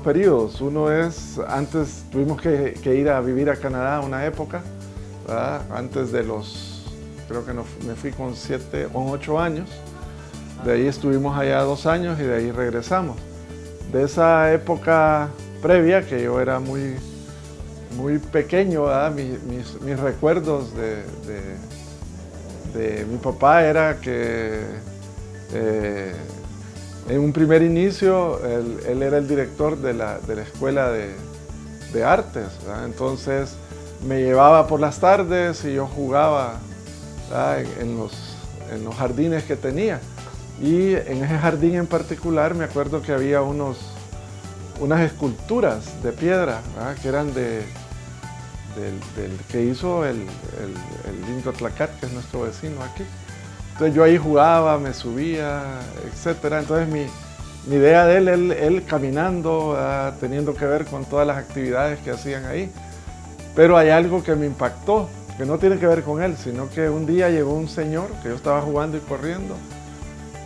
periodos. Uno es, antes tuvimos que ir a vivir a Canadá una época, ¿verdad? Antes de los, creo que me fui con 7 o 8 años. De ahí estuvimos allá 2 años y de ahí regresamos. De esa época previa, que yo era muy pequeño, ¿verdad? Mis recuerdos de mi papá era que en un primer inicio él era el director de la escuela de artes, ¿verdad? Entonces me llevaba por las tardes y yo jugaba, ¿verdad? en los jardines que tenía. Y en ese jardín en particular me acuerdo que había unas esculturas de piedra, ¿verdad? Que eran del que hizo el Indio Tlacat, que es nuestro vecino aquí. Entonces yo ahí jugaba, me subía, etc. Entonces mi idea de él caminando, teniendo que ver con todas las actividades que hacían ahí. Pero hay algo que me impactó, que no tiene que ver con él, sino que un día llegó un señor, que yo estaba jugando y corriendo,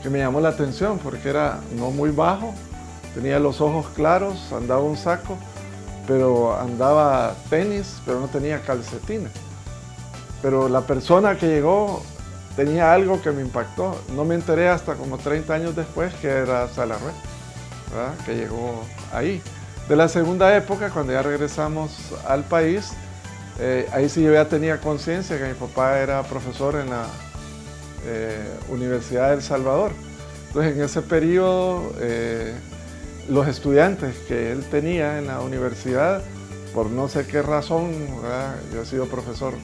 que me llamó la atención porque era no muy bajo, tenía los ojos claros, andaba un saco, pero andaba tenis, pero no tenía calcetines. Pero la persona que llegó tenía algo que me impactó. No me enteré hasta como 30 años después que era Salarrué, ¿verdad? Que llegó ahí. De la segunda época, cuando ya regresamos al país, ahí sí yo ya tenía conciencia que mi papá era profesor en la Universidad de El Salvador. Entonces en ese periodo los estudiantes que él tenía en la universidad, por no sé qué razón, ¿verdad? Yo he sido profesor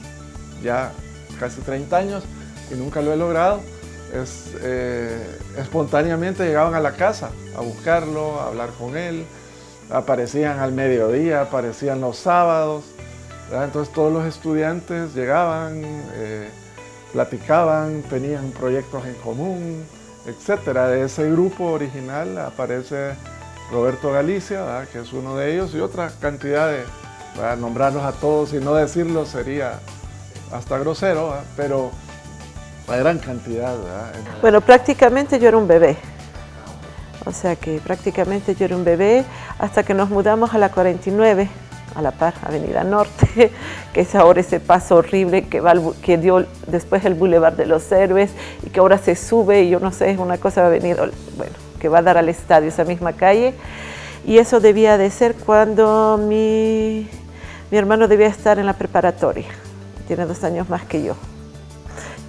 ya casi 30 años y nunca lo he logrado, espontáneamente llegaban a la casa a buscarlo, a hablar con él, aparecían al mediodía, aparecían los sábados, ¿verdad? Entonces todos los estudiantes llegaban, platicaban, tenían proyectos en común, etc. De ese grupo original aparece Roberto Galicia, ¿verdad? Que es uno de ellos, y otra cantidad de, ¿verdad? Nombrarlos a todos y no decirlo sería hasta grosero, ¿verdad? Pero la gran cantidad, ¿verdad? Bueno, prácticamente yo era un bebé. O sea que prácticamente yo era un bebé hasta que nos mudamos a la 49, a la par, Avenida Norte, que es ahora ese paso horrible que dio después el Boulevard de los Héroes y que ahora se sube y yo no sé, es una cosa va a venir, bueno, que va a dar al estadio, esa misma calle. Y eso debía de ser cuando mi hermano debía estar en la preparatoria, tiene 2 años más que yo.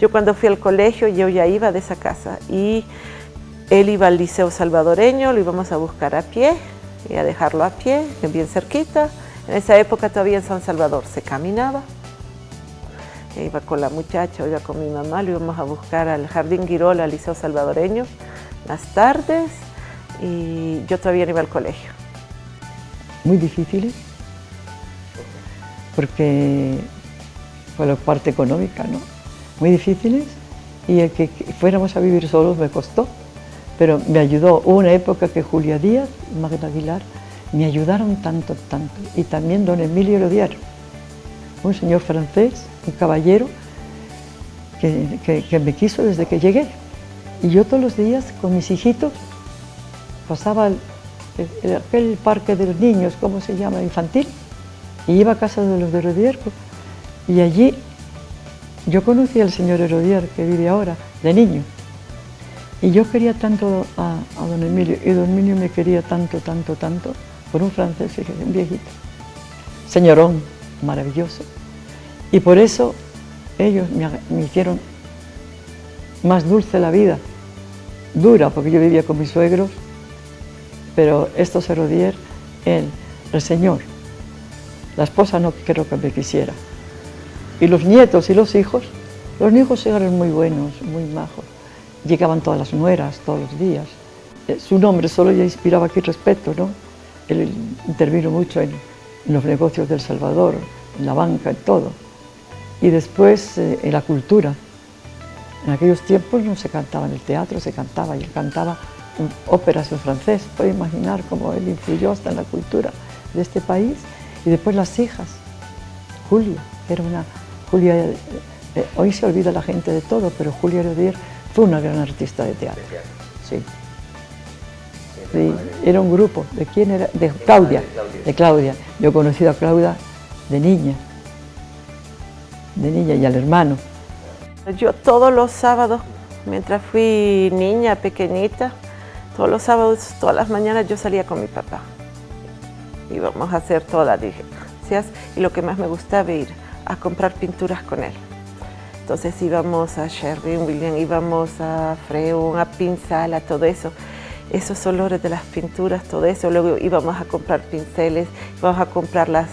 Yo cuando fui al colegio, yo ya iba de esa casa y él iba al Liceo Salvadoreño, lo íbamos a buscar a pie y a dejarlo a pie, bien cerquita. En esa época todavía en San Salvador se caminaba. Iba con la muchacha, iba con mi mamá, lo íbamos a buscar al Jardín Guirola, al Liceo Salvadoreño, las tardes, y yo todavía no iba al colegio. Muy difíciles, porque fue la parte económica, ¿no? Muy difíciles, y el que fuéramos a vivir solos me costó, pero me ayudó. Hubo una época que Julia Díaz y Magda Aguilar me ayudaron tanto, y también don Emilio Herodiar, un señor francés, un caballero, que me quiso desde que llegué. Y yo todos los días con mis hijitos pasaba aquel parque de los niños, ¿cómo se llama? Infantil, y iba a casa de los de Herodiar, y allí yo conocí al señor Herodiar, que vive ahora, de niño. Y yo quería tanto a don Emilio, y don Emilio me quería tanto, por un francés, fíjese, un viejito, señorón, maravilloso. Y por eso ellos me hicieron más dulce la vida, dura, porque yo vivía con mis suegros, pero estos Herodiar, el señor, la esposa no creo que me quisiera. Y los nietos y los hijos eran muy buenos, muy majos. Llegaban todas las nueras, todos los días. Su nombre solo ya inspiraba aquí respeto, ¿no? Él intervino mucho en los negocios de El Salvador, en la banca, en todo. Y después en la cultura. En aquellos tiempos no se cantaba en el teatro, se cantaba, y él cantaba óperas en francés. Puede imaginar cómo él influyó hasta en la cultura de este país. Y después las hijas. Julia, era una... hoy se olvida la gente de todo, pero Julia Herodiar fue una gran artista de teatro. Sí. Sí, era un grupo. ¿De quién era? De Claudia. De Claudia. Yo he conocido a Claudia de niña y al hermano. Yo todos los sábados, mientras fui niña, pequeñita, todos los sábados, todas las mañanas yo salía con mi papá. Íbamos a hacer todas las diligencias y lo que más me gustaba ir a comprar pinturas con él. Entonces íbamos a Sherwin-Williams, íbamos a Freun, a Pinsal, a todo eso. Esos olores de las pinturas, todo eso. Luego íbamos a comprar pinceles, íbamos a comprar las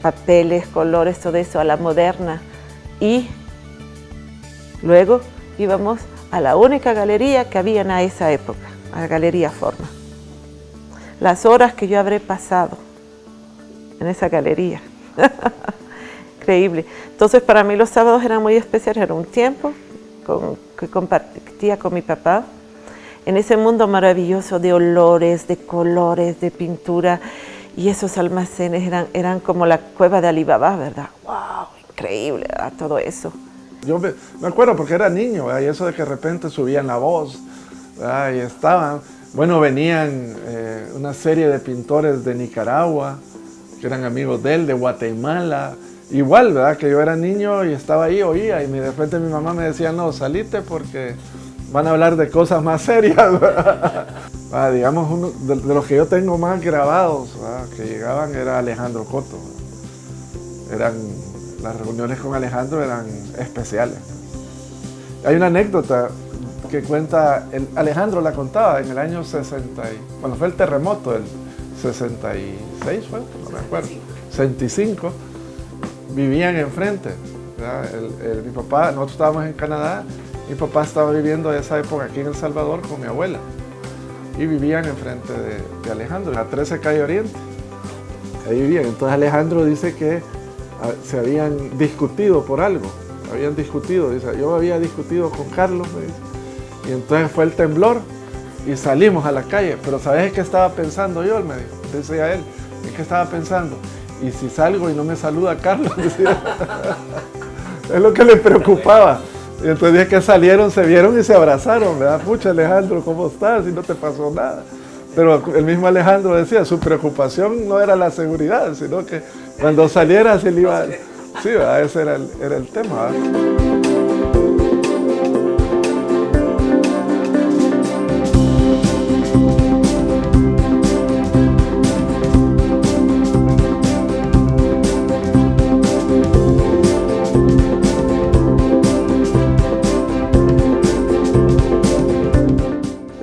papeles, colores, todo eso a la Moderna. Y luego íbamos a la única galería que había en esa época, a la Galería Forma. Las horas que yo habré pasado en esa galería. Increíble. Entonces para mí los sábados eran muy especiales, era un tiempo que compartía con mi papá en ese mundo maravilloso de olores, de colores, de pintura, y esos almacenes eran como la cueva de Alibaba, ¿verdad? ¡Wow! Increíble, ¿verdad? Todo eso. Yo me acuerdo porque era niño, ¿verdad? Y eso de que de repente subían la voz, ¿verdad? Y estaban, bueno, venían una serie de pintores de Nicaragua, que eran amigos de él, de Guatemala. Igual, ¿verdad? Que yo era niño y estaba ahí, oía, y de repente mi mamá me decía, no, salite porque van a hablar de cosas más serias, ¿verdad? Digamos, uno de los que yo tengo más grabados, ¿verdad? Que llegaban era Alejandro Coto. Las reuniones con Alejandro eran especiales. Hay una anécdota que cuenta, Alejandro la contaba en el año 60, cuando fue el terremoto del 66, fue, no me acuerdo, 65, vivían enfrente. Mi papá, nosotros estábamos en Canadá, mi papá estaba viviendo esa época aquí en El Salvador con mi abuela y vivían enfrente de Alejandro, en la 13 Calle Oriente. Ahí vivían. Entonces Alejandro dice que se habían discutido por algo, dice, yo había discutido con Carlos, me dice, y entonces fue el temblor y salimos a la calle, pero ¿sabes qué estaba pensando yo? Me decía él, ¿qué estaba pensando? Y si salgo y no me saluda Carlos, decía, es lo que le preocupaba. Y entonces dije que salieron, se vieron y se abrazaron, ¿verdad? Pucha, Alejandro, ¿cómo estás? Y no te pasó nada. Pero el mismo Alejandro decía, su preocupación no era la seguridad, sino que cuando saliera se le iba... Sí, ¿verdad? Ese era el tema, ¿verdad?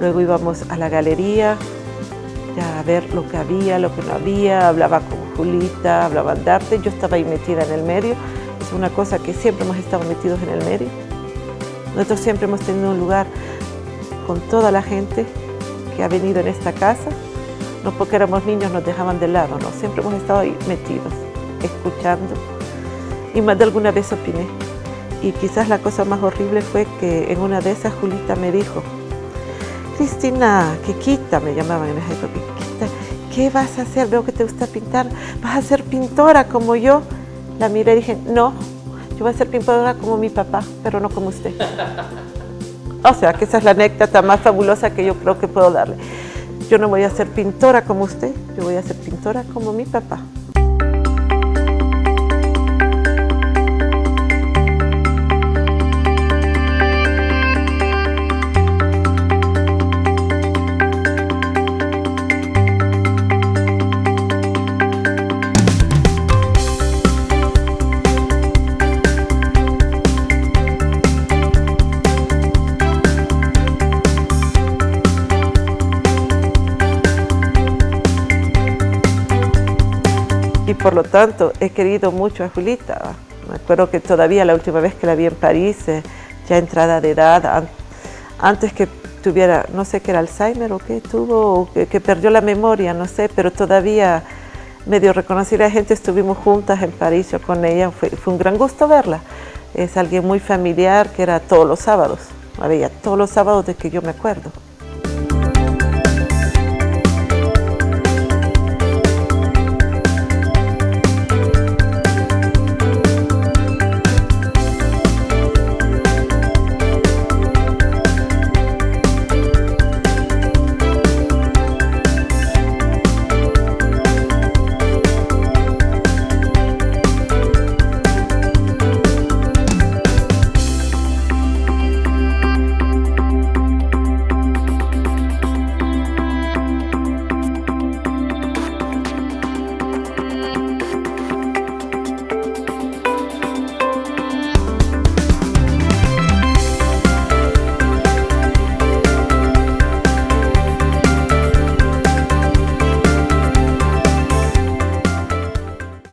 Luego íbamos a la galería, ya a ver lo que había, lo que no había, hablaba con Julita, hablaban de arte, yo estaba ahí metida en el medio, es una cosa que siempre hemos estado metidos en el medio. Nosotros siempre hemos tenido un lugar con toda la gente que ha venido en esta casa, no porque éramos niños nos dejaban de lado, no, siempre hemos estado ahí metidos, escuchando, y más de alguna vez opiné. Y quizás la cosa más horrible fue que en una de esas Julita me dijo, Cristina, Kikita, me llamaban en esa época, Kikita, ¿qué vas a hacer? Veo que te gusta pintar, ¿vas a ser pintora como yo? La miré y dije, no, yo voy a ser pintora como mi papá, pero no como usted. O sea, que esa es la anécdota más fabulosa que yo creo que puedo darle. Yo no voy a ser pintora como usted, yo voy a ser pintora como mi papá. Y por lo tanto he querido mucho a Julita. Me acuerdo que todavía la última vez que la vi en París, ya entrada de edad, antes que tuviera, no sé qué era Alzheimer o qué tuvo, o que perdió la memoria, no sé, pero todavía medio reconocida la gente, estuvimos juntas en París, yo con ella, fue un gran gusto verla. Es alguien muy familiar que era todos los sábados, la veía todos los sábados de que yo me acuerdo.